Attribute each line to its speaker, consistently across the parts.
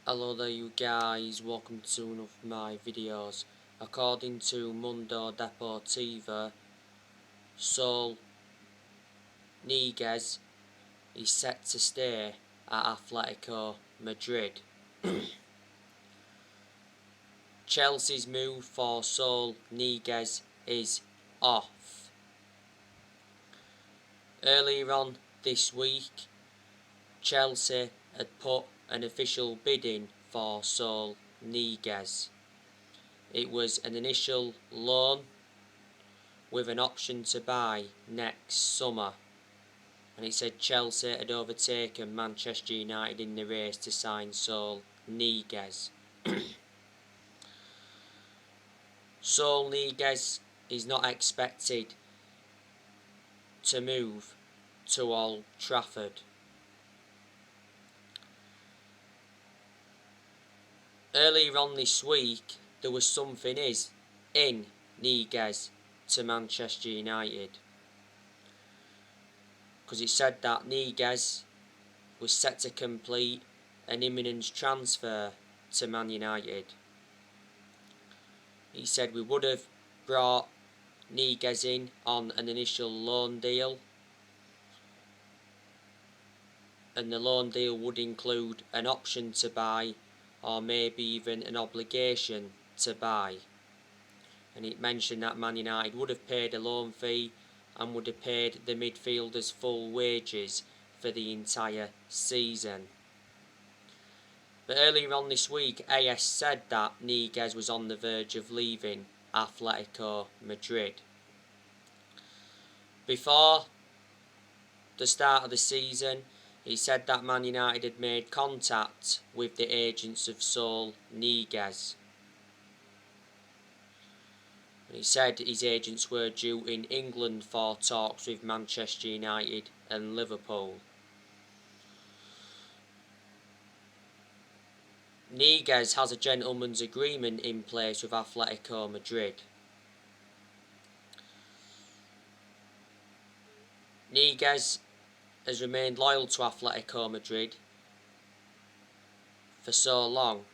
Speaker 1: Hello there you guys, welcome to one of my videos. According to Mundo Deportivo, Saul Niguez is set to stay at Athletico Madrid. Chelsea's move for Saul Niguez is off. Earlier on this week, Chelsea had put an official bid in for Saul Niguez. It was an initial loan with an option to buy next summer, and it said Chelsea had overtaken Manchester United in the race to sign Saul Niguez. Saul Niguez is not expected to move to Old Trafford. Earlier on this week, there was something in Niguez to Manchester United, because it said that Niguez was set to complete an imminent transfer to Man United. He said we would have brought Niguez in on an initial loan deal, and the loan deal would include an option to buy or maybe even an obligation to buy. And it mentioned that Man United would have paid a loan fee and would have paid the midfielder's full wages for the entire season. But earlier on this week, AS said that Niguez was on the verge of leaving Athletico Madrid. Before the start of the season, he said that Man United had made contact with the agents of Saul Niguez. He said his agents were due in England for talks with Manchester United and Liverpool. Niguez has a gentleman's agreement in place with Athletico Madrid. Niguez has remained loyal to Athletico Madrid for so long.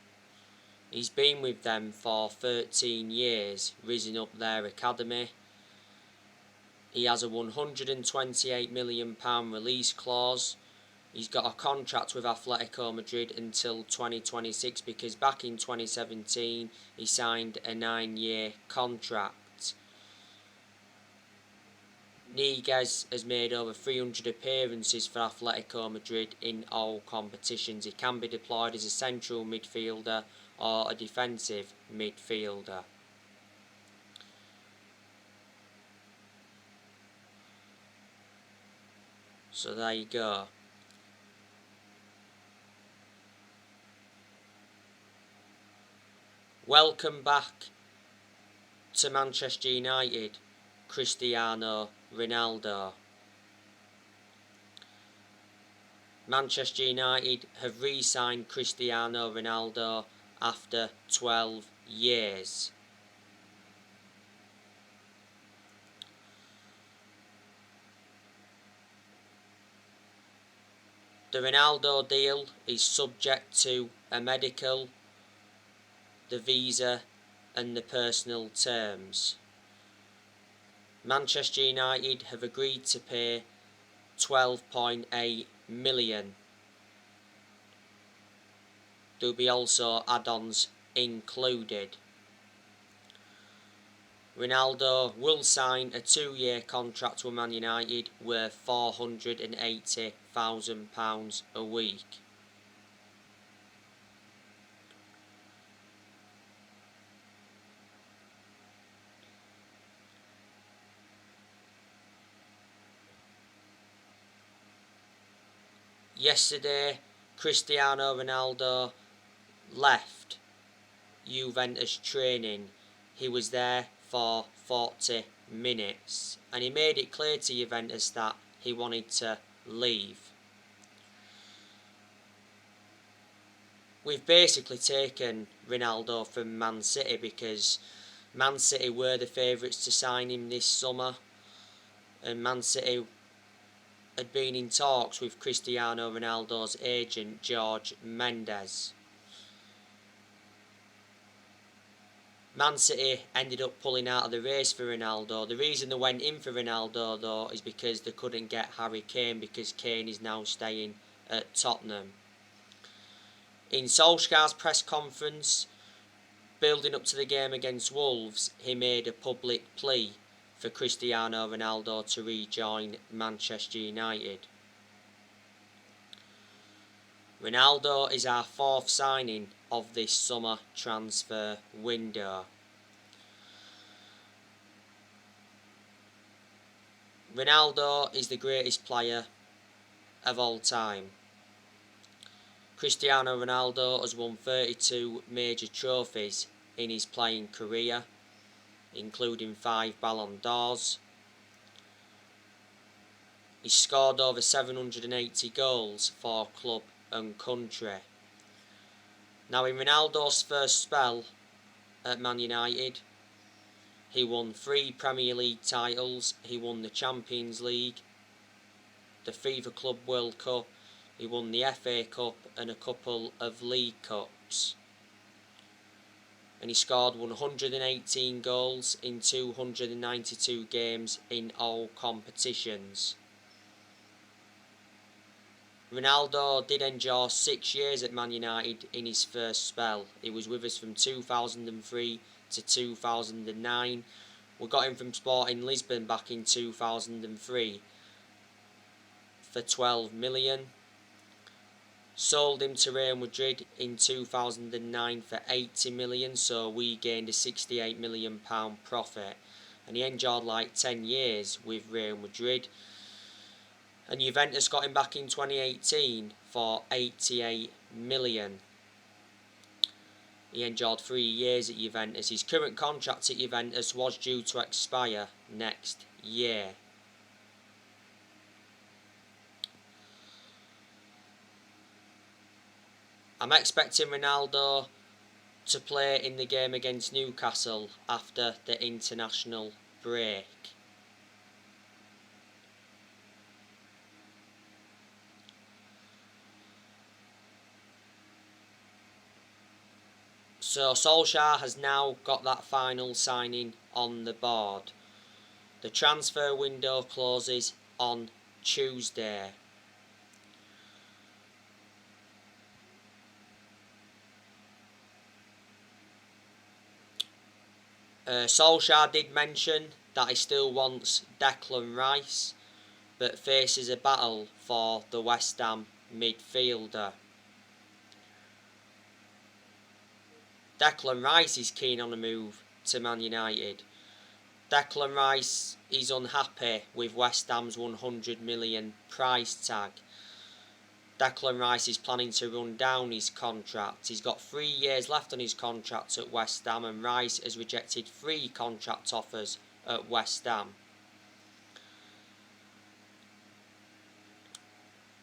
Speaker 1: He's been with them for 13 years, rising up their academy. He has a £128 million release clause. He's got a contract with Athletico Madrid until 2026, because back in 2017 he signed a 9-year contract. Niguez has made over 300 appearances for Athletico Madrid in all competitions. He can be deployed as a central midfielder or a defensive midfielder. So there you go. Welcome back to Manchester United, Cristiano Ronaldo. Manchester United have re-signed Cristiano Ronaldo after 12 years. The Ronaldo deal is subject to a medical, the visa and the personal terms. Manchester United have agreed to pay £12.8 million. There will be also add-ons included. Ronaldo will sign a 2-year contract with Man United worth £480,000 a week. Yesterday, Cristiano Ronaldo left Juventus training. He was there for 40 minutes and he made it clear to Juventus that he wanted to leave. We've basically taken Ronaldo from Man City because Man City were the favourites to sign him this summer, and Man City had been in talks with Cristiano Ronaldo's agent Jorge Mendes. Man City ended up pulling out of the race for Ronaldo. The reason they went in for Ronaldo though is because they couldn't get Harry Kane, because Kane is now staying at Tottenham. In Solskjaer's press conference, building up to the game against Wolves, he made a public plea for Cristiano Ronaldo to rejoin Manchester United. Ronaldo is our fourth signing of this summer transfer window. Ronaldo is the greatest player of all time. Cristiano Ronaldo has won 32 major trophies in his playing career, including 5 Ballon d'Ors. He's scored over 780 goals for club and country. Now, in Ronaldo's first spell at Man United, he won 3 Premier League titles. He won the Champions League, the FIFA Club World Cup, he won the FA Cup and a couple of League Cups. And he scored 118 goals in 292 games in all competitions. Ronaldo did endure 6 years at Man United in his first spell. He was with us from 2003 to 2009. We got him from Sporting Lisbon back in 2003 for 12 million. Sold him to Real Madrid in 2009 for 80 million, so we gained a £68 million profit. And he endured like 10 years with Real Madrid. And Juventus got him back in 2018 for 88 million. He endured 3 years at Juventus. His current contract at Juventus was due to expire next year. I'm expecting Ronaldo to play in the game against Newcastle after the international break. So Solskjaer has now got that final signing on the board. The transfer window closes on Tuesday. Solskjaer did mention that he still wants Declan Rice, but faces a battle for the West Ham midfielder. Declan Rice is keen on a move to Man United. Declan Rice is unhappy with West Ham's 100 million price tag. Declan Rice is planning to run down his contract. He's got 3 years left on his contract at West Ham, and Rice has rejected 3 contract offers at West Ham.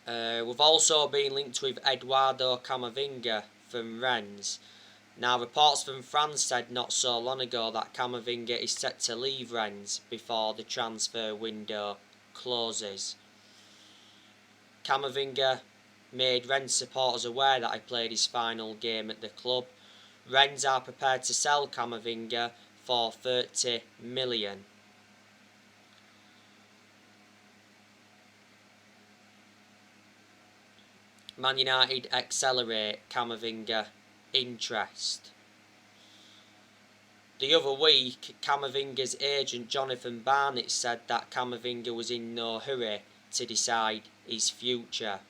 Speaker 1: We've also been linked with Eduardo Camovinga from Rennes. Now, reports from France said not so long ago that Camovinga is set to leave Rennes before the transfer window closes. Camovinga made Rennes supporters aware that he played his final game at the club. Rennes are prepared to sell Camovinga for 30 million. Man United accelerate Camovinga interest. The other week, Camavinga's agent Jonathan Barnett said that Camavinga was in no hurry to decide his future.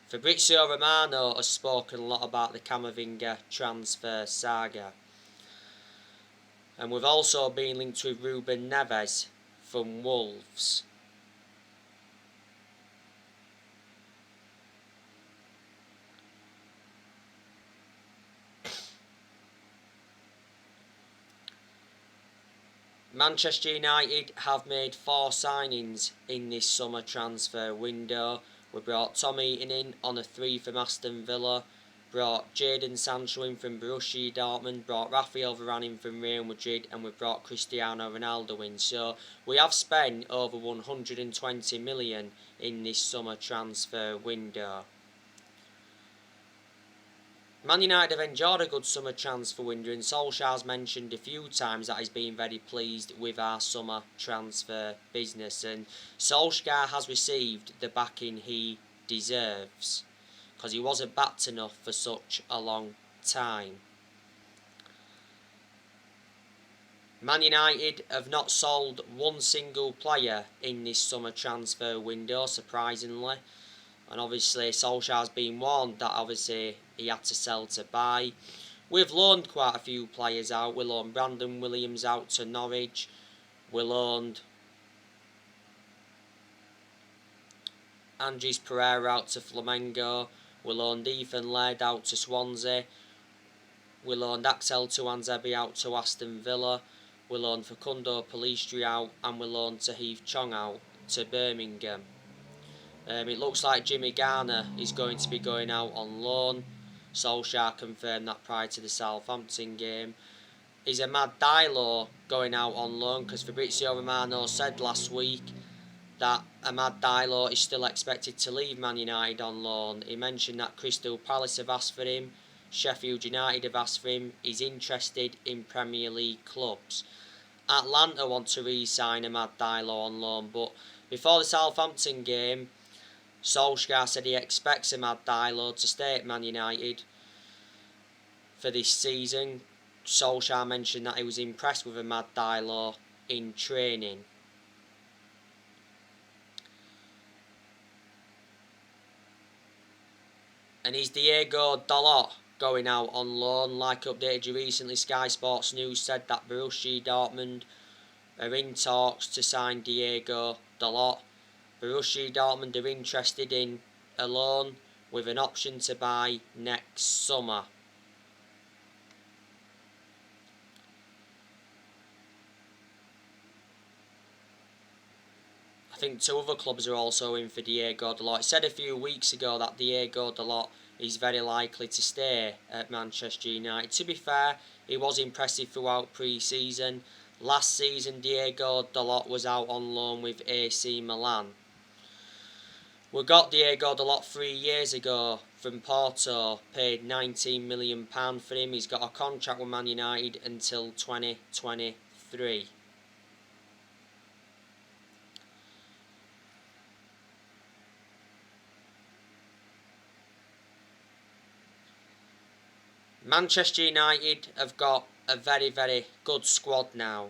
Speaker 1: Fabrizio Romano has spoken a lot about the Camavinga transfer saga. And we've also been linked with Ruben Neves from Wolves. Manchester United have made 4 signings in this summer transfer window. We brought Tom Eaton in on a 3 from Aston Villa, brought Jadon Sancho in from Borussia Dortmund, brought Rafael Varane in from Real Madrid, and we brought Cristiano Ronaldo in. So we have spent over 120 million in this summer transfer window. Man United have enjoyed a good summer transfer window, and Solskjaer's mentioned a few times that he's been very pleased with our summer transfer business, and Solskjaer has received the backing he deserves, because he wasn't backed enough for such a long time. Man United have not sold one single player in this summer transfer window, surprisingly. And obviously Solskjaer's been warned that obviously he had to sell to buy. We've loaned quite a few players out. We loaned Brandon Williams out to Norwich. We loaned Andres Pereira out to Flamengo. We loaned Ethan Laird out to Swansea. We loaned Axel Tuanzebe out to Aston Villa. We loaned Facundo Pellistri out, and we loaned Tahith Chong out to Birmingham. It looks like Jimmy Garner is going to be going out on loan. Solskjaer confirmed that prior to the Southampton game. Is Amad Diallo going out on loan? Because Fabrizio Romano said last week that Amad Diallo is still expected to leave Man United on loan. He mentioned that Crystal Palace have asked for him, Sheffield United have asked for him. He's interested in Premier League clubs. Atlanta want to re-sign Amad Diallo on loan, but before the Southampton game, Solskjaer said he expects Amad Diallo to stay at Man United for this season. Solskjaer mentioned that he was impressed with Amad Diallo in training. And is Diego Dalot going out on loan? Like updated you recently, Sky Sports News said that Borussia Dortmund are in talks to sign Diego Dalot. Borussia Dortmund are interested in a loan with an option to buy next summer. I think two other clubs are also in for Diego Dalot. It said a few weeks ago that Diego Dalot is very likely to stay at Manchester United. To be fair, he was impressive throughout pre-season. Last season, Diego Dalot was out on loan with AC Milan. We got Diego Dalot 3 years ago from Porto, paid £19 million for him. He's got a contract with Man United until 2023. Manchester United have got a very, very good squad now.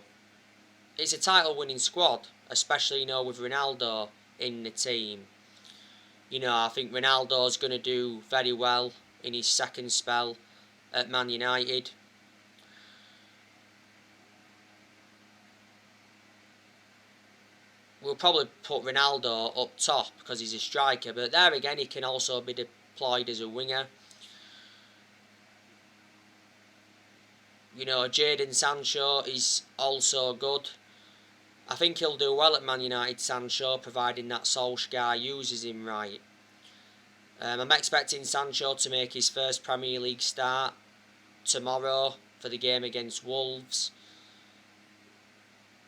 Speaker 1: It's a title-winning squad, especially, with Ronaldo in the team. I think Ronaldo's going to do very well in his second spell at Man United. We'll probably put Ronaldo up top because he's a striker, but there again he can also be deployed as a winger. Jadon Sancho is also good. I think he'll do well at Man United, Sancho, providing that Solskjaer uses him right. I'm expecting Sancho to make his first Premier League start tomorrow for the game against Wolves.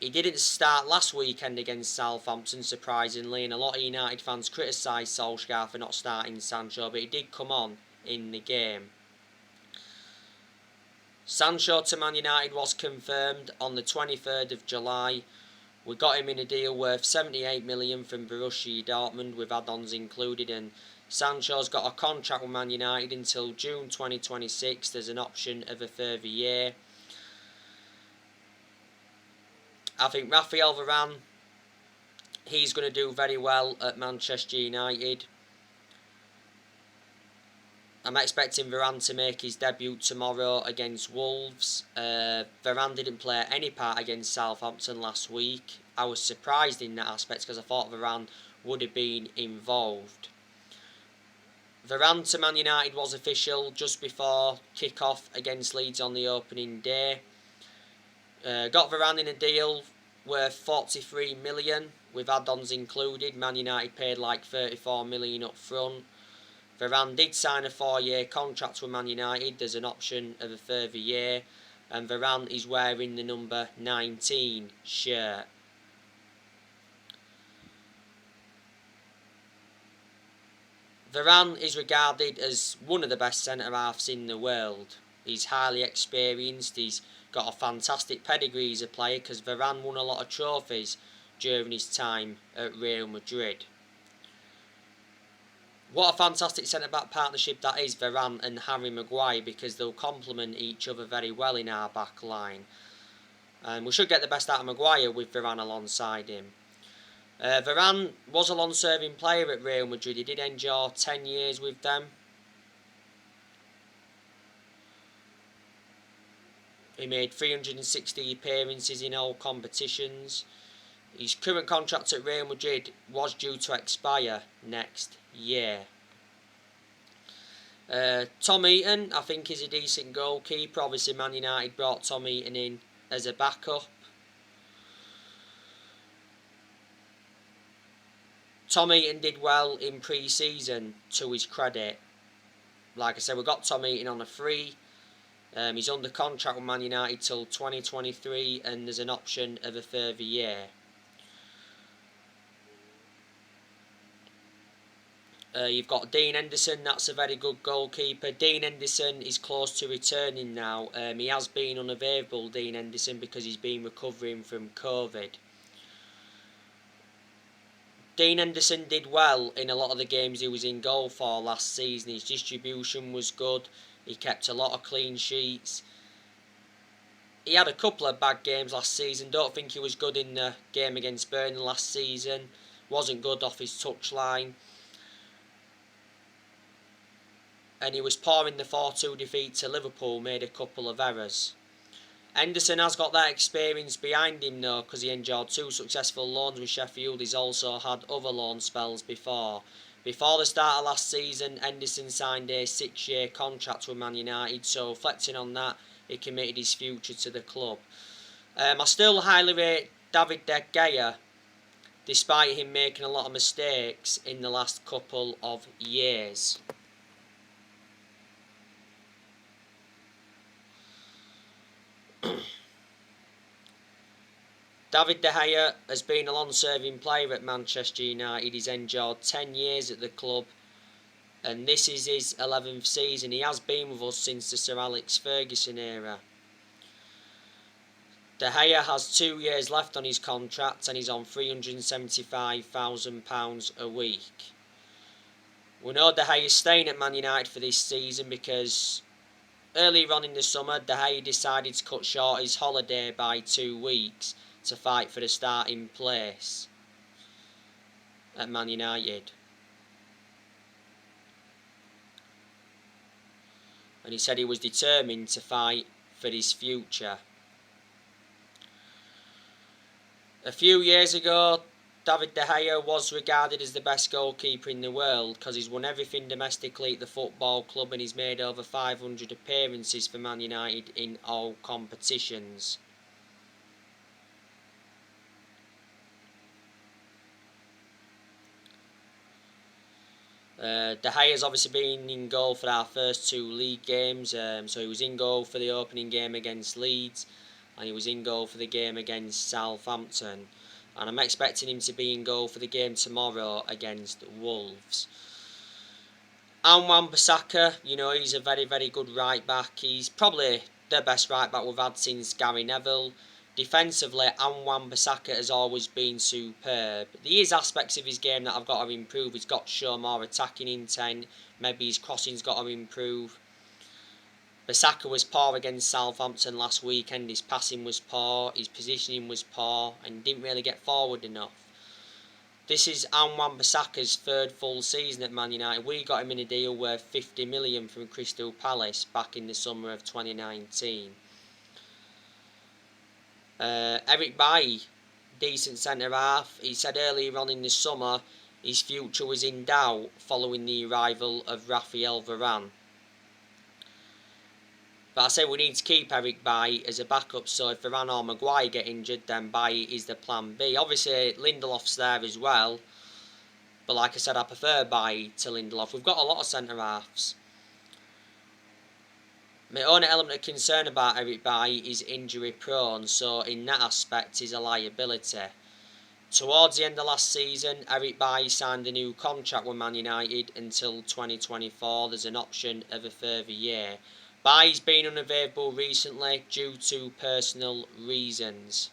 Speaker 1: He didn't start last weekend against Southampton, surprisingly, and a lot of United fans criticised Solskjaer for not starting Sancho, but he did come on in the game. Sancho to Man United was confirmed on the 23rd of July. We got him in a deal worth £78 million from Borussia Dortmund with add-ons included, and Sancho's got a contract with Man United until June 2026. There's an option of a further year. I think Raphael Varane, he's going to do very well at Manchester United. I'm expecting Varane to make his debut tomorrow against Wolves. Varane didn't play any part against Southampton last week. I was surprised in that aspect because I thought Varane would have been involved. Varane to Man United was official just before kick-off against Leeds on the opening day. Got Varane in a deal worth 43 million with add-ons included. Man United paid like 34 million up front. Varane did sign a 4-year contract with Man United. There's an option of a further year, and Varane is wearing the number 19 shirt. Varane is regarded as one of the best centre-halves in the world. He's highly experienced, he's got a fantastic pedigree as a player because Varane won a lot of trophies during his time at Real Madrid. What a fantastic centre-back partnership that is, Varane and Harry Maguire, because they'll complement each other very well in our back line. And we should get the best out of Maguire with Varane alongside him. Varane was a long-serving player at Real Madrid. He did endure 10 years with them. He made 360 appearances in all competitions. His current contract at Real Madrid was due to expire next year. Tom Heaton, I think, is a decent goalkeeper. Obviously, Man United brought Tom Heaton in as a backup. Tom Heaton did well in pre-season, to his credit. Like I said, we got Tom Heaton on a free. He's under contract with Man United till 2023, and there's an option of a further year. You've got Dean Henderson, that's a very good goalkeeper. Dean Henderson is close to returning now. He has been unavailable, Dean Henderson, because he's been recovering from COVID. Dean Henderson did well in a lot of the games he was in goal for last season. His distribution was good. He kept a lot of clean sheets. He had a couple of bad games last season. Don't think he was good in the game against Burnley last season. Wasn't good off his touchline. And he was poor in the 4-2 defeat to Liverpool, made a couple of errors. Henderson has got that experience behind him though, because he enjoyed 2 successful loans with Sheffield. He's also had other loan spells before. Before the start of last season, Henderson signed a 6-year contract with Man United, so reflecting on that, he committed his future to the club. I still highly rate David De Gea, despite him making a lot of mistakes in the last couple of years. David De Gea has been a long-serving player at Manchester United. He's endured 10 years at the club, and this is his 11th season. He has been with us since the Sir Alex Ferguson era. De Gea has 2 years left on his contract, and he's on £375,000 a week. We know De Gea is staying at Man United for this season because earlier on in the summer, De Gea decided to cut short his holiday by 2 weeks to fight for the starting place at Man United. And he said he was determined to fight for his future. A few years ago, David De Gea was regarded as the best goalkeeper in the world because he's won everything domestically at the football club and he's made over 500 appearances for Man United in all competitions. De Gea has obviously been in goal for our first 2 league games, so he was in goal for the opening game against Leeds and he was in goal for the game against Southampton, and I'm expecting him to be in goal for the game tomorrow against Wolves. Wan-Bissaka, he's a very, very good right back. He's probably the best right back we've had since Gary Neville. Defensively, Wan-Bissaka has always been superb. There is aspects of his game that I've got to improve. He's got to show more attacking intent. Maybe his crossing's got to improve. Bissaka was poor against Southampton last weekend. His passing was poor, his positioning was poor, and didn't really get forward enough. This is Wan-Bissaka's 3rd full season at Man United. We got him in a deal worth $50 million from Crystal Palace back in the summer of 2019. Eric Bailly, decent centre-half. He said earlier on in the summer his future was in doubt following the arrival of Raphael Varane. But I say we need to keep Eric Bailly as a backup, so if Varane or Maguire get injured, then Bailly is the plan B. Obviously, Lindelof's there as well, but like I said, I prefer Bailly to Lindelof. We've got a lot of centre-halves. My only element of concern about Eric Bailly is injury prone, so in that aspect he's a liability. Towards the end of last season, Eric Bailly signed a new contract with Man United until 2024. There's an option of a further year. Bailly's been unavailable recently due to personal reasons.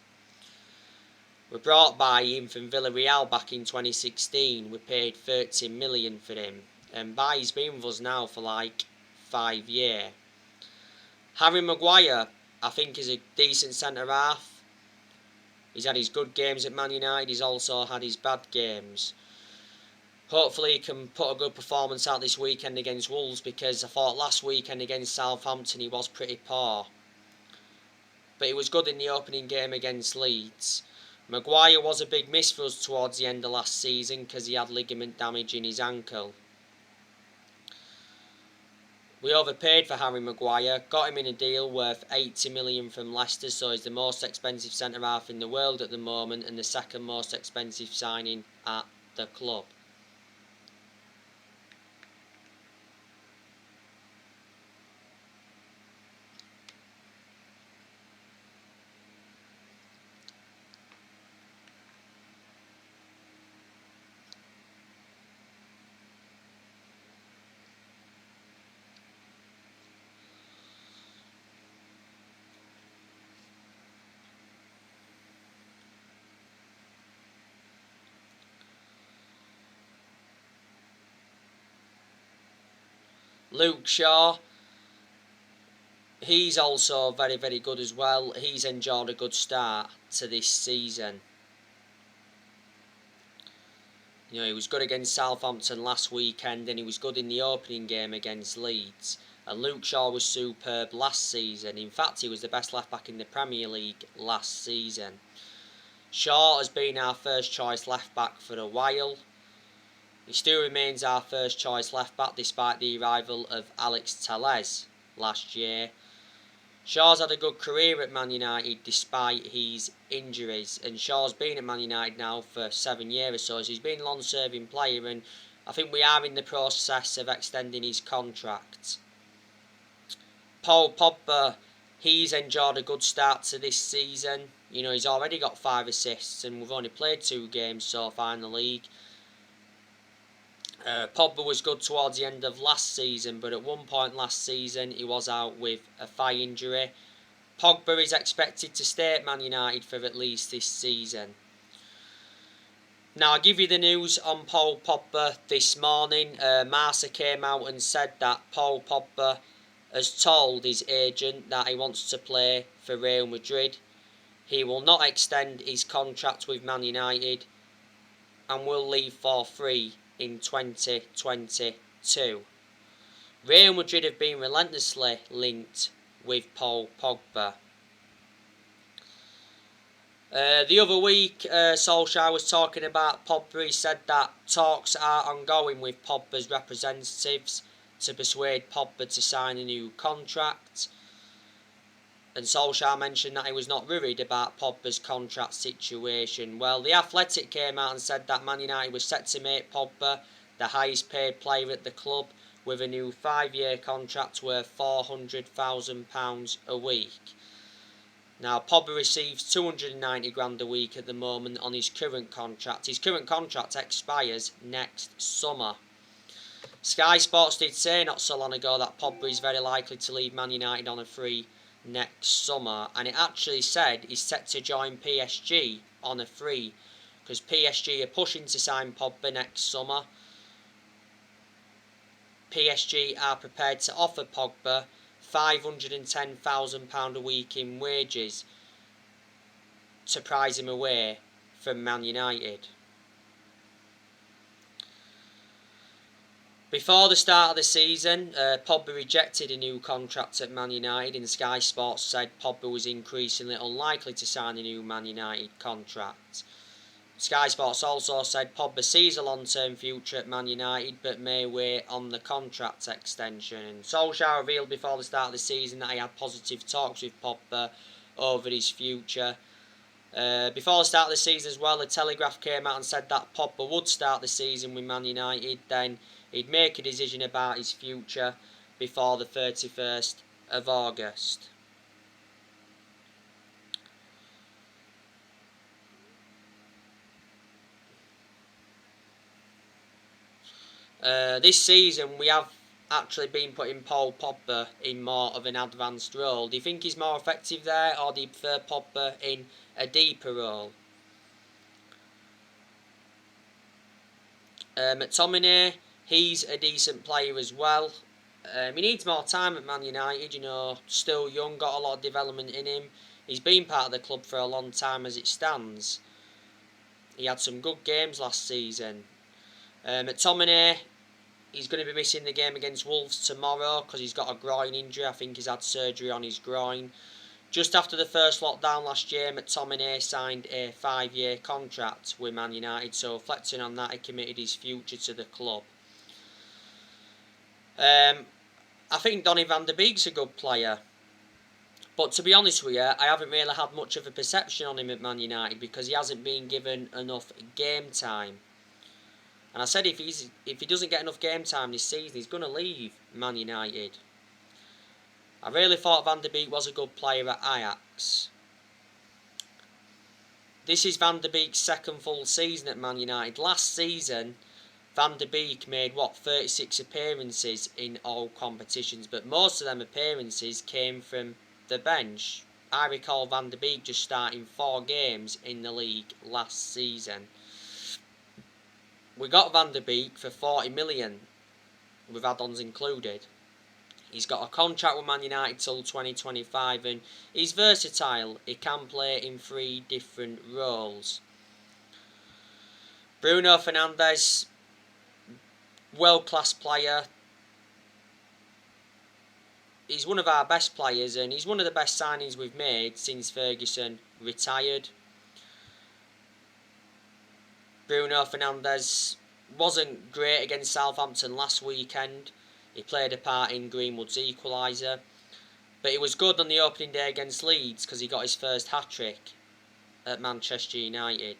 Speaker 1: We brought Bailly in from Villarreal back in 2016. We paid 30 million for him. And Bailly's been with us now for like 5 years. Harry Maguire, I think, is a decent centre-half. He's had his good games at Man United. He's also had his bad games. Hopefully he can put a good performance out this weekend against Wolves, because I thought last weekend against Southampton he was pretty poor. But he was good in the opening game against Leeds. Maguire was a big miss for us towards the end of last season because he had ligament damage in his ankle. We overpaid for Harry Maguire, got him in a deal worth 80 million from Leicester, so he's the most expensive centre-half in the world at the moment and the second most expensive signing at the club. Luke Shaw, he's also very, very good as well. He's enjoyed a good start to this season. You know, he was good against Southampton last weekend and he was good in the opening game against Leeds. And Luke Shaw was superb last season. In fact, he was the best left-back in the Premier League last season. Shaw has been our first choice left-back for a while. He still remains our first choice left-back despite the arrival of Alex Telles last year. Shaw's had a good career at Man United despite his injuries, and Shaw's been at Man United now for 7 years or so, so he's been a long-serving player, and I think we are in the process of extending his contract. Paul Pogba, he's enjoyed a good start to this season. You know, he's already got 5 assists and we've only played 2 games so far in the league. Pogba was good towards the end of last season, but at one point last season he was out with a thigh injury. Pogba is expected to stay at Man United for at least this season. Now I'll give you the news on Paul Pogba this morning. Marca came out and said that Paul Pogba has told his agent that he wants to play for Real Madrid. He will not extend his contract with Man United and will leave for free in 2022. Real Madrid have been relentlessly linked with Paul Pogba. The other week, Solskjaer was talking about Pogba. He said that talks are ongoing with Pogba's representatives to persuade Pogba to sign a new contract. And Solskjaer mentioned that he was not worried about Pogba's contract situation. Well, the Athletico came out and said that Man United was set to make Pogba the highest paid player at the club with a new 5-year contract worth £400,000 a week. Now, Pogba receives 290 grand a week at the moment on his current contract. His current contract expires next summer. Sky Sports did say not so long ago that Pogba is very likely to leave Man United on a free next summer, and it actually said he's set to join PSG on a free because PSG are pushing to sign Pogba next summer. PSG are prepared to offer Pogba £510,000 a week in wages to prize him away from Man United. Before the start of the season, Pogba rejected a new contract at Man United, and Sky Sports said Pogba was increasingly unlikely to sign a new Man United contract. Sky Sports also said Pogba sees a long-term future at Man United but may wait on the contract extension. And Solskjaer revealed before the start of the season that he had positive talks with Pogba over his future. Before the start of the season as well, the Telegraph came out and said that Pogba would start the season with Man United, then he'd make a decision about his future before the 31st of August. This season we have actually been putting Paul Pogba in more of an advanced role. Do you think he's more effective there, or do you prefer Pogba in a deeper role? McTominay, he's a decent player as well. He needs more time at Man United, still young, got a lot of development in him. He's been part of the club for a long time as it stands. He had some good games last season. McTominay, he's going to be missing the game against Wolves tomorrow because he's got a groin injury. I think he's had surgery on his groin. Just after the first lockdown last year, McTominay signed a 5-year contract with Man United, so reflecting on that, he committed his future to the club. I think Donny van der Beek's a good player, but to be honest with you, I haven't really had much of a perception on him at Man United because he hasn't been given enough game time. And I said if he doesn't get enough game time this season, he's going to leave Man United. I really thought Van der Beek was a good player at Ajax. This is Van der Beek's second full season at Man United. Last season, Van der Beek made 36 appearances in all competitions, but most of them appearances came from the bench. I recall Van der Beek just starting 4 games in the league last season. We got Van der Beek for 40 million, with add-ons included. He's got a contract with Man United till 2025 and he's versatile. He can play in 3 different roles. Bruno Fernandez, world-class player. He's one of our best players and he's one of the best signings we've made since Ferguson retired. Bruno Fernandez wasn't great against Southampton last weekend. He played a part in Greenwood's equaliser. But he was good on the opening day against Leeds because he got his first hat-trick at Manchester United.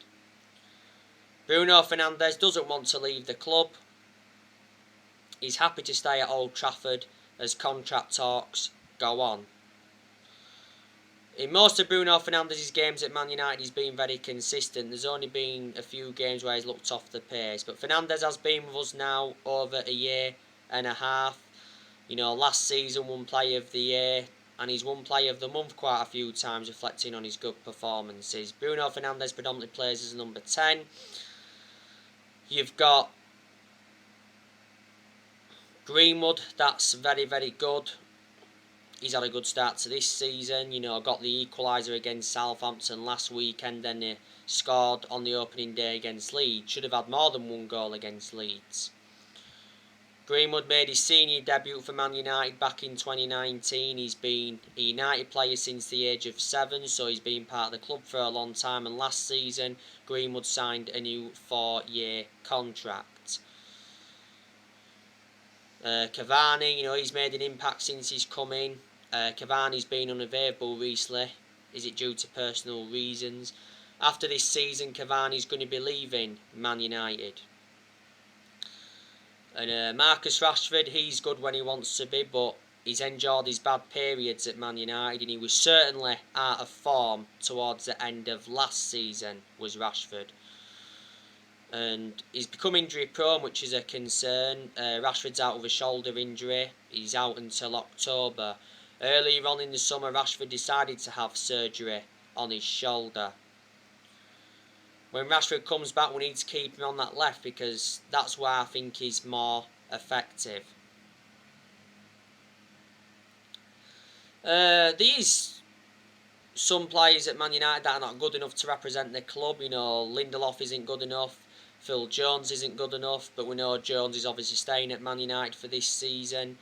Speaker 1: Bruno Fernandez doesn't want to leave the club. He's happy to stay at Old Trafford as contract talks go on. In most of Bruno Fernandez's games at Man United, he's been very consistent. There's only been a few games where he's looked off the pace. But Fernandez has been with us now over a year and a half. Last season won Player of the Year and he's won Player of the Month quite a few times, reflecting on his good performances. Bruno Fernandez predominantly plays as number 10. You've got Greenwood, that's very, very good. He's had a good start to this season. Got the equaliser against Southampton last weekend and he scored on the opening day against Leeds. Should have had more than 1 goal against Leeds. Greenwood made his senior debut for Man United back in 2019. He's been a United player since the age of 7, so he's been part of the club for a long time. And last season, Greenwood signed a new 4-year contract. Cavani, he's made an impact since he's come in. Cavani's been unavailable recently. Is it due to personal reasons? After this season, Cavani's going to be leaving Man United. And Marcus Rashford, he's good when he wants to be, but he's endured his bad periods at Man United, and he was certainly out of form towards the end of last season, was Rashford. And he's become injury prone, which is a concern. Rashford's out with a shoulder injury. He's out until October. Earlier on in the summer, Rashford decided to have surgery on his shoulder. When Rashford comes back, we need to keep him on that left because that's where I think he's more effective. These some players at Man United that are not good enough to represent the club. Lindelof isn't good enough. Phil Jones isn't good enough, but we know Jones is obviously staying at Man United for this season.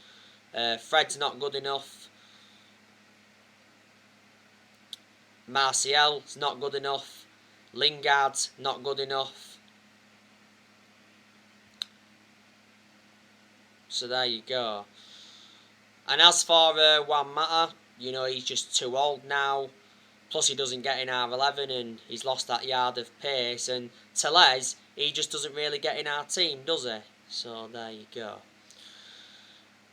Speaker 1: Fred's not good enough. Martial's not good enough. Lingard's not good enough. So there you go. And as for Juan Mata, he's just too old now. Plus he doesn't get in our 11 and he's lost that yard of pace. And Tellez, he just doesn't really get in our team, does he? So there you go.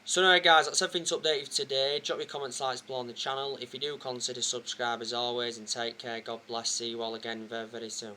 Speaker 1: So anyway guys, that's everything to update you today. Drop your comments, likes below on the channel. If you do, consider subscribe as always, and take care. God bless. See you all again very, very soon.